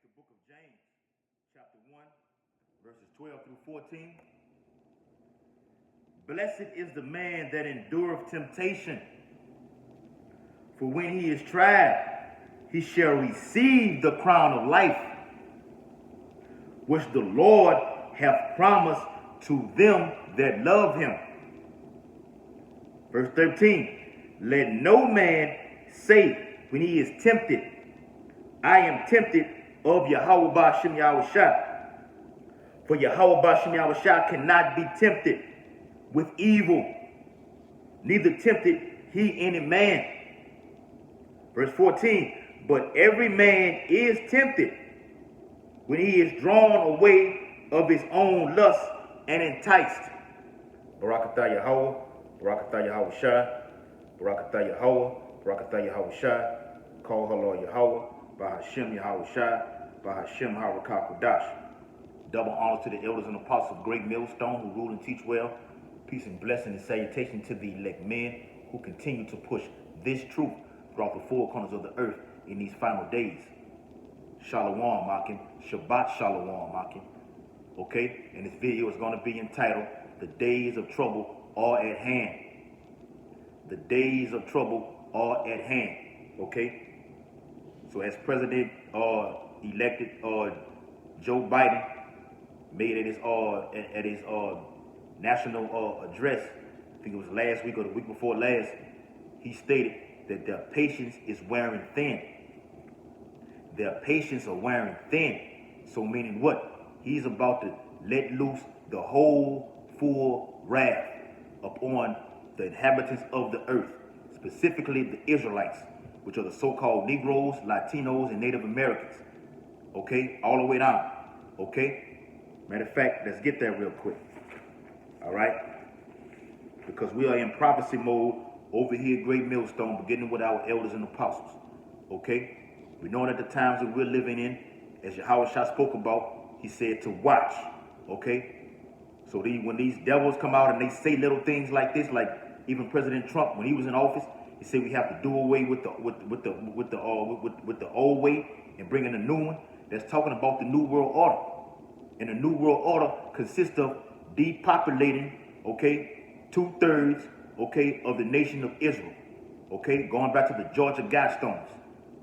the book of James, chapter 1, verses 12 through 14. Blessed is the man that endureth temptation, for when he is tried, he shall receive the crown of life, which the Lord hath promised to them that love him. Verse 13, let no man say when he is tempted, I am tempted of Yahweh Ba'ashem Yahushua. For Yahweh Ba'ashem Yahushua cannot be tempted with evil, neither tempted he any man. Verse 14, but every man is tempted when he is drawn away of his own lust and enticed. Barakatah Yahweh, Barakatah Yahushua, Barakatah Yahweh, Barakatah Yahushua, call her Lord Yahweh, Ba'ashem Yahushua, Ba'ashem Harakah Kodash. Double honor to the elders and apostles of Great Millstone who rule and teach well. Peace and blessing and salutation to the elect men who continue to push this truth throughout the four corners of the earth in these final days. Shalom, Makim. Shabbat Shalom, Makim. Okay? And this video is going to be entitled, The Days of Trouble Are at Hand. The days of trouble are at hand. Okay? So as President-elected Joe Biden made at his national address, I think it was last week or the week before last, he stated that their patience is wearing thin. Their patience are wearing thin. So meaning what? He's about to let loose the whole full wrath upon the inhabitants of the earth, specifically the Israelites, which are the so-called Negroes, Latinos, and Native Americans. Okay? All the way down. Okay? Matter of fact, let's get there real quick. All right? Because we are in prophecy mode over here at Great Millstone, beginning with our elders and apostles. Okay? We know that the times that we're living in, as Yahweh spoke about, he said to watch. Okay? So when these devils come out and they say little things like this, like even President Trump, when he was in office, he said we have to do away with the old way and bring in a new one. That's talking about the New World Order. And the New World Order consists of depopulating, okay, 2/3, okay, of the nation of Israel. Okay, going back to the Georgia Guidestones,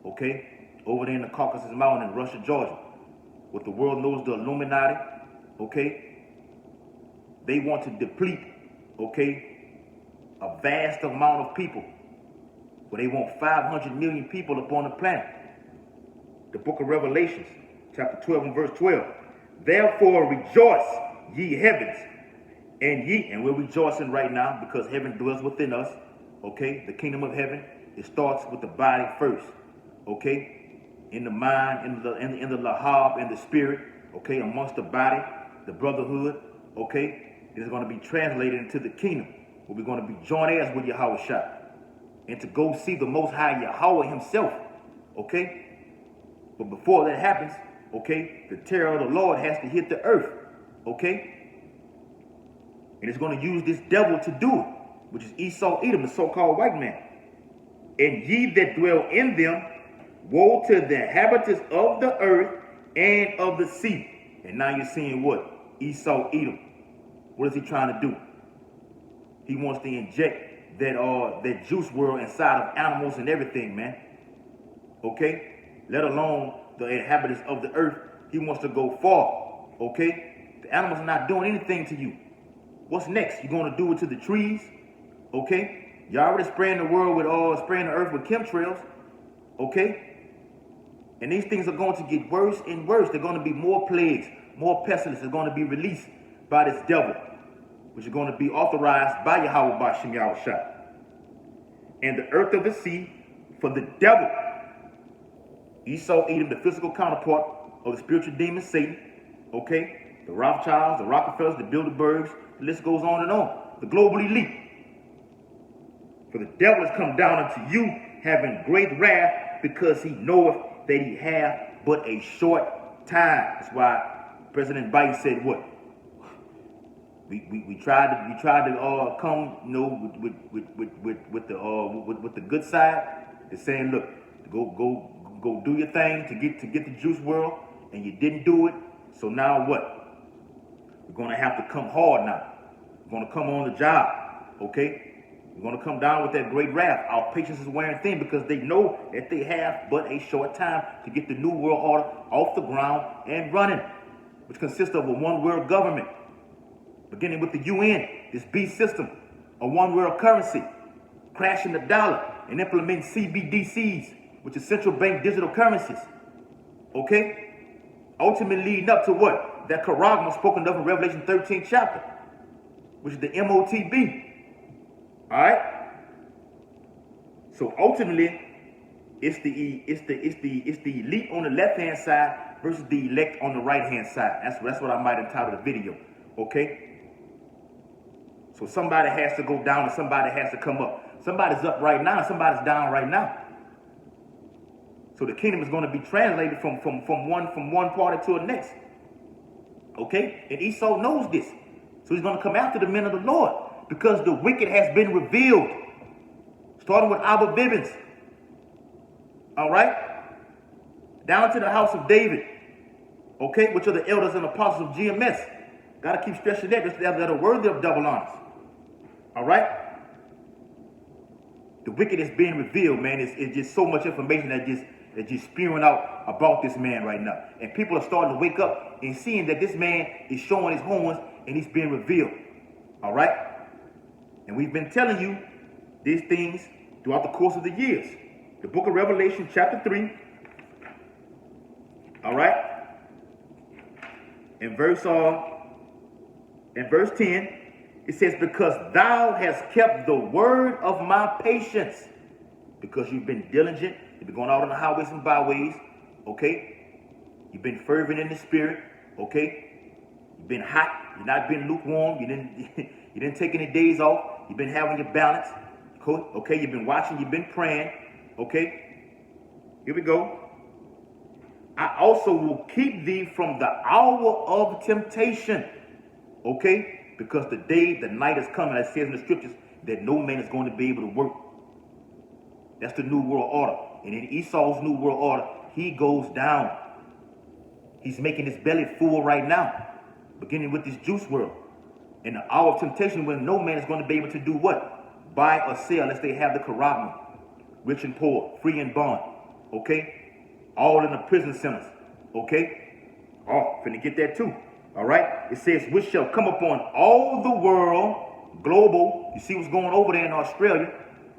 okay, over there in the Caucasus Mountain in Russia, Georgia. What the world knows, the Illuminati, okay, they want to deplete, okay, a vast amount of people. But they want 500 million people upon the planet. The book of Revelations, chapter 12 and verse 12. Therefore rejoice, ye heavens, and we're rejoicing right now because heaven dwells within us. Okay, the kingdom of heaven, it starts with the body first. Okay, in the mind, in the lahab, in the spirit. Okay, amongst the body, the brotherhood. Okay, it is going to be translated into the kingdom, where we're going to be joint heirs with Yahweh Shah, and to go see the Most High Yahweh Himself. Okay, but before that happens, okay, the terror of the Lord has to hit the earth. Okay. And it's going to use this devil to do it, which is Esau Edom, the so-called white man. And ye that dwell in them, woe to the inhabitants of the earth and of the sea. And now you're seeing what? Esau Edom. What is he trying to do? He wants to inject that juice world inside of animals and everything, man. Okay? Let alone the inhabitants of the earth. He wants to go far. Okay? The animals are not doing anything to you. What's next? You're going to do it to the trees? Okay? You're already spraying the world with spraying the earth with chemtrails. Okay? And these things are going to get worse and worse. They're going to be more plagues, more pestilence is going to be released by this devil, which is going to be authorized by Yahweh Ba'ashem Yahushua. And the earth of the sea for the devil, Esau Edom, the physical counterpart of the spiritual demon Satan. Okay? The Rothschilds, the Rockefellers, the Bilderbergs, the list goes on and on. The global elite. For the devil has come down unto you, having great wrath, because he knoweth that he hath but a short time. That's why President Biden said what? We tried to come, you know, with the good side. They're saying, look, go do your thing to get the juice world. and you didn't do it. So now what? We're going to have to come hard now. We're going to come on the job, okay? We're going to come down with that great wrath. Our patience is wearing thin because they know that they have but a short time to get the New World Order off the ground and running, which consists of a one world government, beginning with the UN, this beast system, a one world currency, crashing the dollar, and implementing CBDCs, which is central bank digital currencies. Okay? Ultimately leading up to what? That charagma spoken of in Revelation 13th chapter, which is the MOTB. Alright? So ultimately, it's the elite on the left hand side versus the elect on the right hand side. That's what I might entitle the video. Okay? So somebody has to go down and somebody has to come up. Somebody's up right now and somebody's down right now. So the kingdom is going to be translated from one party to the next. Okay? And Esau knows this. So he's going to come after the men of the Lord because the wicked has been revealed. Starting with Abba Bivens. All right? Down to the house of David. Okay? Which are the elders and apostles of GMS. Got to keep stressing that are worthy of double honors. All right? The wicked is being revealed, man. It's just so much information that just spewing out about this man right now. And people are starting to wake up and seeing that this man is showing his horns and he's being revealed. All right? And we've been telling you these things throughout the course of the years. The book of Revelation, chapter 3. All right? In verse 10, it says, because thou hast kept the word of my patience, because you've been diligent, you've been going out on the highways and byways, okay? You've been fervent in the spirit, okay? You've been hot, you've not been lukewarm, you didn't take any days off, you've been having your balance, okay? You've been watching, you've been praying, okay? Here we go. I also will keep thee from the hour of temptation, okay? Because the night is coming, as it says in the scriptures, that no man is going to be able to work. That's the New World Order. And in Esau's New World Order, he goes down. He's making his belly full right now, beginning with this juice world. In the hour of temptation, when no man is going to be able to do what? Buy or sell, unless they have the charagma. Rich and poor, free and bond. Okay? All in the prison centers. Okay? Oh, finna get that too. All right? It says, which shall come upon all the world, global. You see what's going over there in Australia.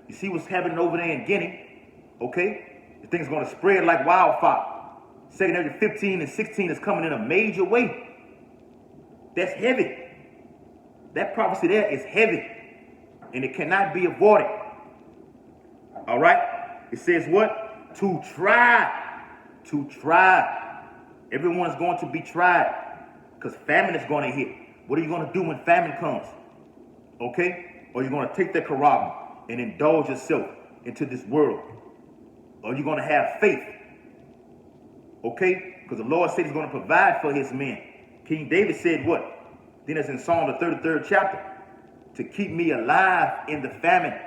You see what's happening over there in Guinea. Okay? The thing's going to spread like wildfire. 2 Nephi 15 and 16 is coming in a major way. That's heavy. That prophecy there is heavy. And it cannot be avoided. All right? It says what? To try. To try. Everyone is going to be tried. Because famine is going to hit. What are you going to do when famine comes? Okay? Or you're going to take that charagma and indulge yourself into this world. Or you're going to have faith. Okay? Because the Lord said he's going to provide for his men. King David said what? Then it's in Psalm the 33rd chapter. To keep me alive in the famine.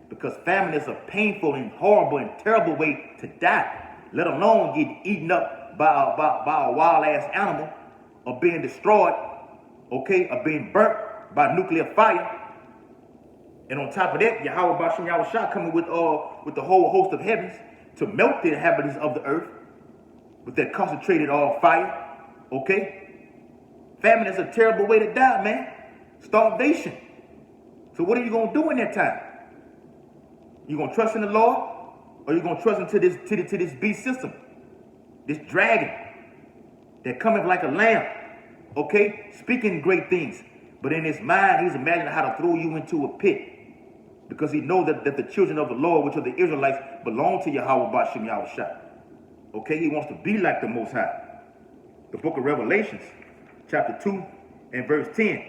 Because famine is a painful and horrible and terrible way to die. Let alone get eaten up by a wild ass animal. Or being destroyed, okay, or being burnt by nuclear fire. And on top of that, Yahweh Bashem Yahushua coming with the whole host of heavens to melt the inhabitants of the earth with that concentrated fire, okay? Famine is a terrible way to die, man. Starvation. So what are you going to do in that time? You going to trust in the Lord? Or you going to trust into this beast system? This dragon that cometh like a lamb, okay, speaking great things. But in his mind, he's imagining how to throw you into a pit. Because he knows that the children of the Lord, which are the Israelites, belong to Yahweh Bashem Yahushua. Okay, he wants to be like the Most High. The book of Revelations, chapter 2 and verse 10,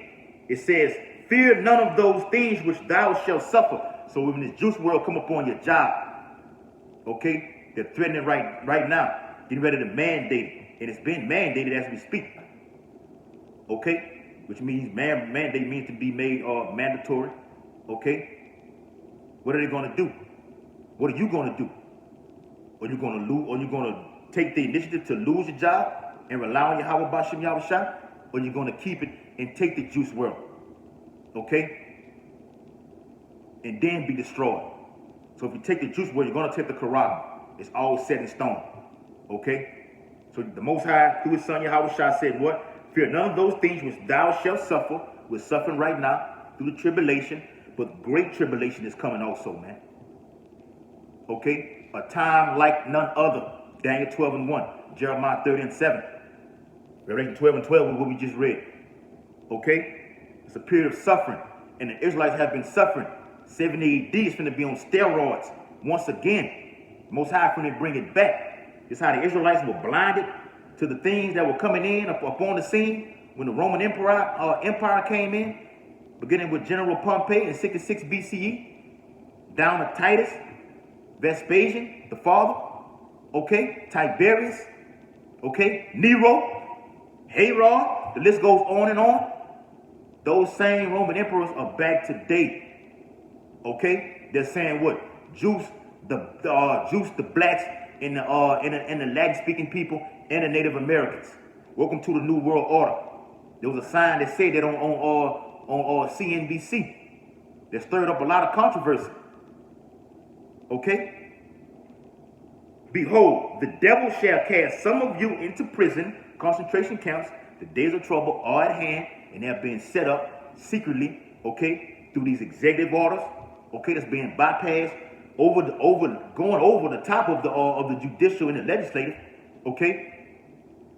it says, fear none of those things which thou shalt suffer. So when this juice world come upon your job, okay, they're threatening right now, getting ready to mandate it. And it's been mandated as we speak. Okay? Which means mandate means to be made mandatory. Okay? What are they going to do? What are you going to do? Are you going to lose? Are you going to take the initiative to lose your job? and rely on Yahweh Bashim Yahushua, or you're going to keep it and take the juice world, okay, and then be destroyed. So if you take the juice world, you're going to take the Quran. It's all set in stone, okay. So the Most High, through His Son Yahushua, said what? Fear none of those things which thou shalt suffer. We're suffering right now through the tribulation, but great tribulation is coming also, man. Okay, a time like none other. Daniel 12:1, Jeremiah 30:7, Revelation 12:12 is what we just read. Okay, it's a period of suffering, and the Israelites have been suffering. 70 AD is going to be on steroids once again. Most High going to bring it back. This is how the Israelites were blinded to the things that were coming in upon the scene when the Roman Empire came in, beginning with General Pompey in 66 BCE, down to Titus, Vespasian, the father, okay, Tiberius, okay, Nero, Herod, the list goes on and on. Those same Roman emperors are back today, okay? They're saying what? Juice the blacks and the Latin-speaking people and the Native Americans. Welcome to the New World Order. There was a sign that said that on CNBC that stirred up a lot of controversy. Okay? Behold, the devil shall cast some of you into prison, concentration camps. The days of trouble are at hand, and they are being set up secretly, okay, through these executive orders, okay, that's being bypassed, going over the top of the judicial and the legislative, okay.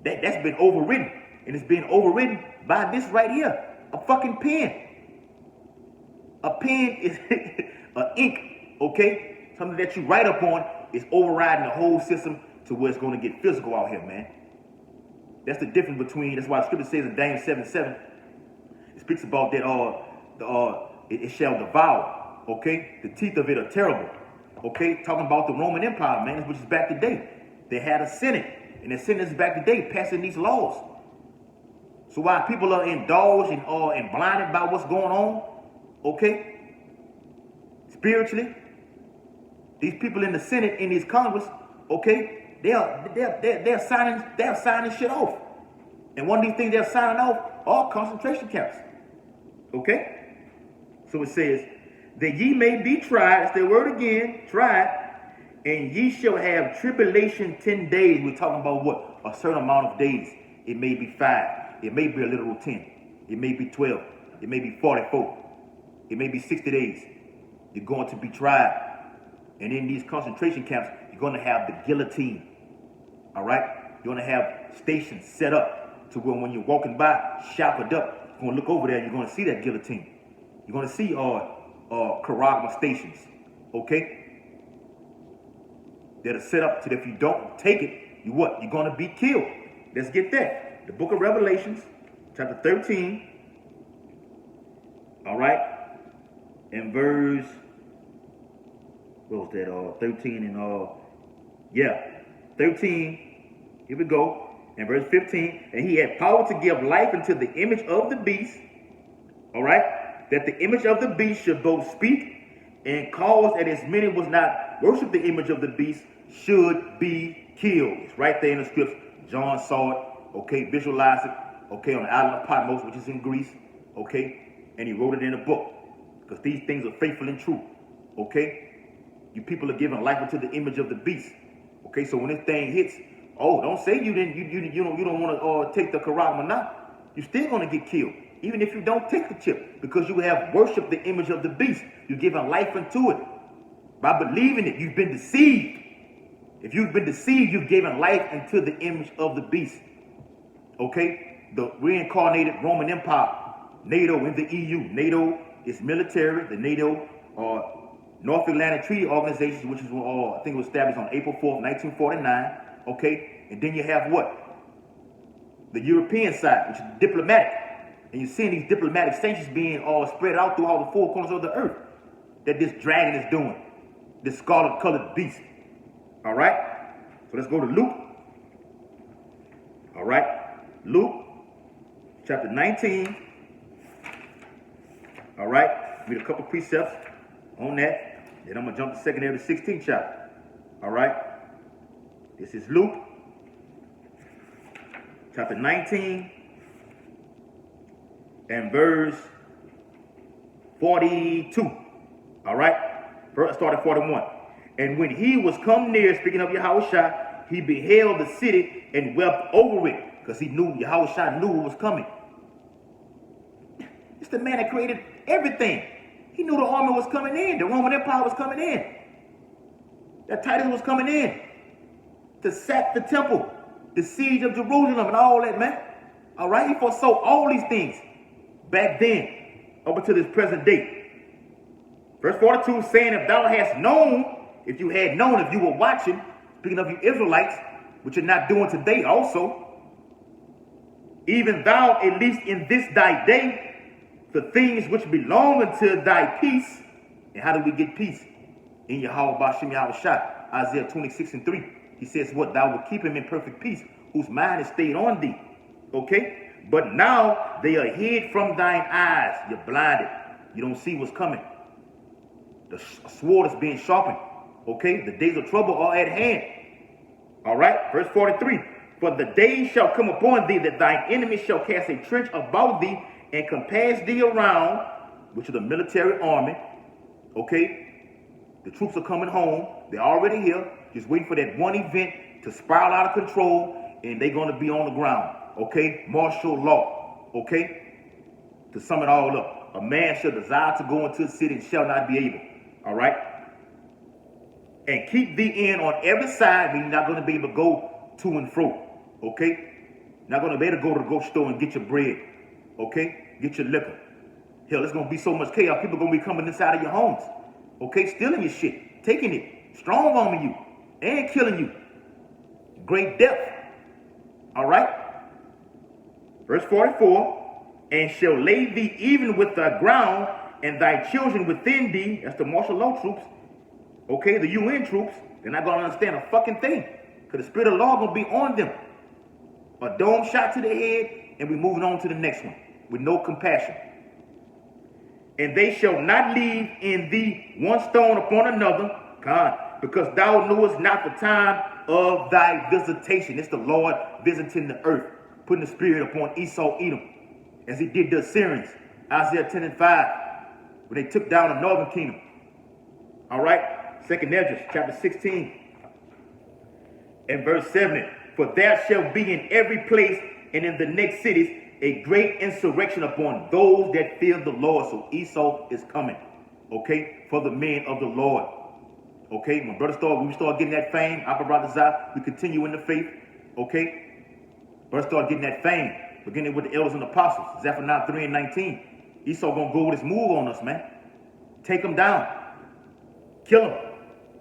That's been overridden, and it's being overridden by this right here, a fucking pen. A pen is an ink, okay. Something that you write up on is overriding the whole system to where it's going to get physical out here, man. That's the difference between, that's why the scripture says in Daniel 7:7, it speaks about that it shall devour, okay? The teeth of it are terrible, okay? Talking about the Roman Empire, man, which is back today. They had a senate, and the senate is back today passing these laws. So while people are indulged and blinded by what's going on, okay, spiritually, these people in the Senate, in these Congress, okay, they're signing shit off. And one of these things they're signing off are concentration camps. Okay? So it says, that ye may be tried, that's the word again, tried, and ye shall have tribulation 10 days. We're talking about what? A certain amount of days. It may be 5. It may be a literal 10. It may be 12. It may be 44. It may be 60 days. You're going to be tried. And in these concentration camps, you're going to have the guillotine. All right? You're going to have stations set up to where when you're walking by, shackled up, you're going to look over there and you're going to see that guillotine. You're going to see Karagma stations. Okay? That are set up to that if you don't take it, you're going to be killed. Let's get that. The book of Revelations, chapter 13. All right? And verse... what was that? 13 and 13. Here we go. And verse 15. And he had power to give life unto the image of the beast. All right. That the image of the beast should both speak and cause that as many was not worship the image of the beast should be killed. It's right there in the scripts. John saw it. Okay. Visualized it. Okay. On the island of Patmos, which is in Greece. Okay. And he wrote it in a book. Because these things are faithful and true. Okay. You people are giving life unto the image of the beast. Okay, so when this thing hits, don't say you don't want to take the Karagma now. You're still gonna get killed, even if you don't take the chip, because you have worshipped the image of the beast. You're giving life unto it. By believing it, you've been deceived. If you've been deceived, you've given life unto the image of the beast. Okay? The reincarnated Roman Empire, NATO in the EU. NATO is military. The NATO North Atlantic Treaty Organization, which is, I think it was established on April 4th, 1949, okay? And then you have what? The European side, which is diplomatic. And you're seeing these diplomatic sanctions being spread out through all the four corners of the earth that this dragon is doing, this scarlet-colored beast, all right? So let's go to Luke, all right? Luke, chapter 19, all right? Read a couple precepts on that. Then I'm going to jump to secondary to 16th chapter. All right? This is Luke. chapter 19 and verse 42. All right? First, start at 41. And when he was come near, speaking of Yahushua, he beheld the city and wept over it, because he knew, Yahushua knew what was coming. It's the man that created everything. He knew the army was coming in. The Roman Empire was coming in. That Titus was coming in to sack the temple, the siege of Jerusalem, and all that, man. All right? He foresaw all these things back then, up until this present day. Verse 42, saying, if thou hast known, if you had known, if you were watching, speaking of you Israelites, which you're not doing today also, even thou, at least in this thy day, the things which belong unto thy peace. And how do we get peace? In Yahweh Bashem Yahushua, Isaiah 26 and 3. He says, what? Thou will keep him in perfect peace, whose mind is stayed on thee. Okay? But now they are hid from thine eyes. You're blinded. You don't see what's coming. The sword is being sharpened. Okay? The days of trouble are at hand. All right? Verse 43. For the days shall come upon thee that thine enemy shall cast a trench about thee and compass thee around, which is the military army. Okay? The troops are coming home. They're already here. Just waiting for that one event to spiral out of control, and they're going to be on the ground. Okay? Martial law. Okay? To sum it all up. A man shall desire to go into the city and shall not be able. All right? And keep thee in on every side, meaning you're not going to be able to go to and fro. Okay? Not going to be able to go to the grocery store and get your bread. Okay? Get your liquor. Hell, it's going to be so much chaos. People are going to be coming inside of your homes. Okay? Stealing your shit. Taking it. Strong arming you. And killing you. Great death. All right? Verse 44. And shall lay thee even with thy ground and thy children within thee. That's the martial law troops. Okay? The UN troops. They're not going to understand a fucking thing. Because the spirit of law going to be on them. A dome shot to the head, and we're moving on to the next one with no compassion. And they shall not leave in thee one stone upon another, God, because thou knewest not the time of thy visitation. It's the Lord visiting the earth, putting the spirit upon Esau, Edom, as he did the Assyrians, Isaiah 10 and 5, when they took down the northern kingdom. All right, 2nd Esdras, chapter 16, and verse 7. For there shall be in every place and in the next cities a great insurrection upon those that fear the Lord. So Esau is coming, okay, for the men of the Lord. Okay, my brother we start getting that fame. Abarazah, we continue in the faith, okay. Brother start getting that fame, beginning with the elders and apostles. Zephaniah 3 and 19. Esau gonna go with his move on us, man. Take them down. Kill them.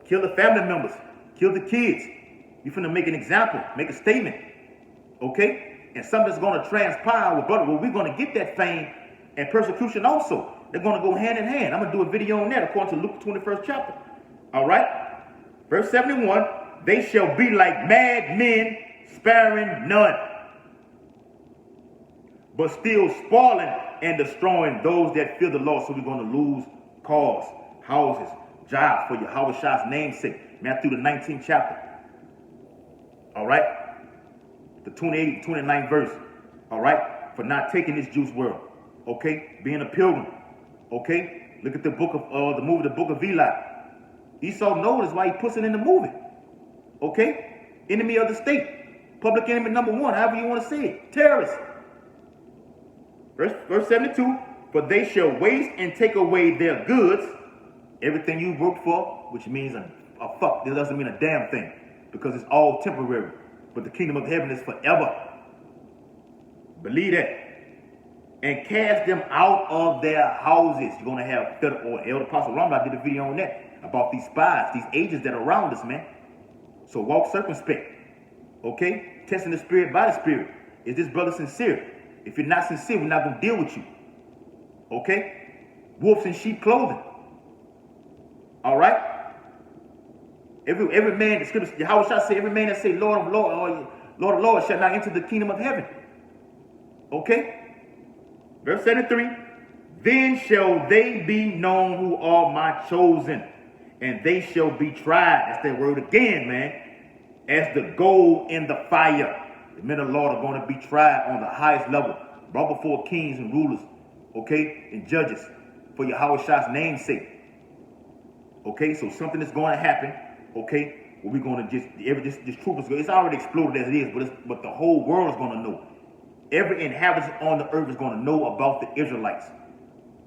Kill the family members. Kill the kids. You finna make an example, make a statement, okay? And something's gonna transpire with brother. Well, we're gonna get that fame and persecution also. They're gonna go hand in hand. I'm gonna do a video on that according to Luke 21st chapter. All right? Verse 71, they shall be like mad men, sparing none, but still spoiling and destroying those that fear the Lord. So we're gonna lose cars, houses, jobs for Yahweh's name's sake. Matthew the 19th chapter. All right, the 28th, 29th verse. All right, for not taking this juice world. Okay, being a pilgrim. Okay, look at the book of the movie, the Book of Eli. Esau knows why he puts it in the movie. Okay, enemy of the state, public enemy number one, however you want to say it, terrorist. Verse 72. For they shall waste and take away their goods, everything you worked for, which means a fuck. That doesn't mean a damn thing. Because it's all temporary. But the kingdom of heaven is forever. Believe that. And cast them out of their houses. You're going to have Elder Apostle Ramla did a video on that. About these spies, these agents that are around us, man. So walk circumspect. Okay? Testing the spirit by the spirit. Is this brother sincere? If you're not sincere, we're not going to deal with you. Okay? Wolves in sheep clothing. All right? Every man, the scripture, Yahweh shall say, every man that say Lord of Lord, or Lord of Lord shall not enter the kingdom of heaven. Okay? Verse 73. Then shall they be known who are my chosen, and they shall be tried. That's that word again, man. As the gold in the fire. The men of the Lord are going to be tried on the highest level, brought before kings and rulers, okay, and judges, for Yahweh Shah's name's sake. Okay, so something is going to happen, okay, where we're going to this truth is, it's already exploded as it is, but the whole world is going to know. Every inhabitant on the earth is going to know about the Israelites.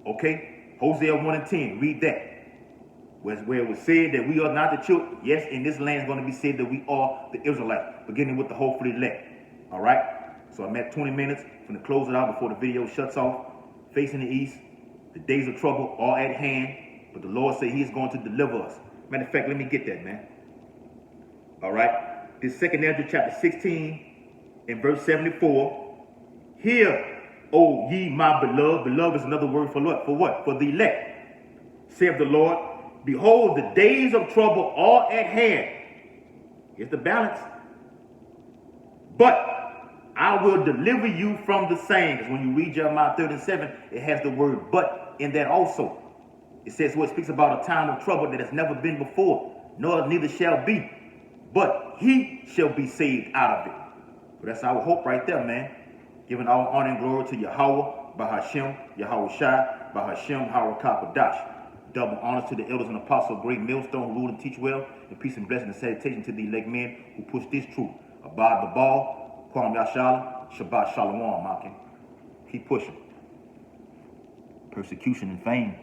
Okay, Hosea 1 and 10, read that. Where it was said that we are not the children. Yes, in this land is going to be said that we are the Israelites, beginning with the hopefully elect. All right, so I'm at 20 minutes. I'm going to close it out before the video shuts off. Facing the east, the days of trouble are at hand, but the Lord said he is going to deliver us. Matter of fact, let me get that, man. All right, this 2 Ezra chapter 16 and verse 74. Hear, O ye my beloved. Beloved is another word for what? For what? For the elect. Saith the Lord, behold, the days of trouble are at hand. Here's the balance. But I will deliver you from the same. Because when you read Jeremiah 37, it has the word but in that also. It says, well, it speaks about a time of trouble that has never been before, nor neither shall be. But he shall be saved out of it. So that's our hope right there, man. Giving all honor and glory to Yahweh, Bahashem, Yahweh Shai, Bahashem, Harakapadash. Double honors to the elders and apostles, great millstone, who rule and teach well, and peace and blessing and salutation to the elect men who push this truth. Abad the ball, Kwam Yashala, Shabbat Shalom, Makin. Keep pushing. Persecution and fame.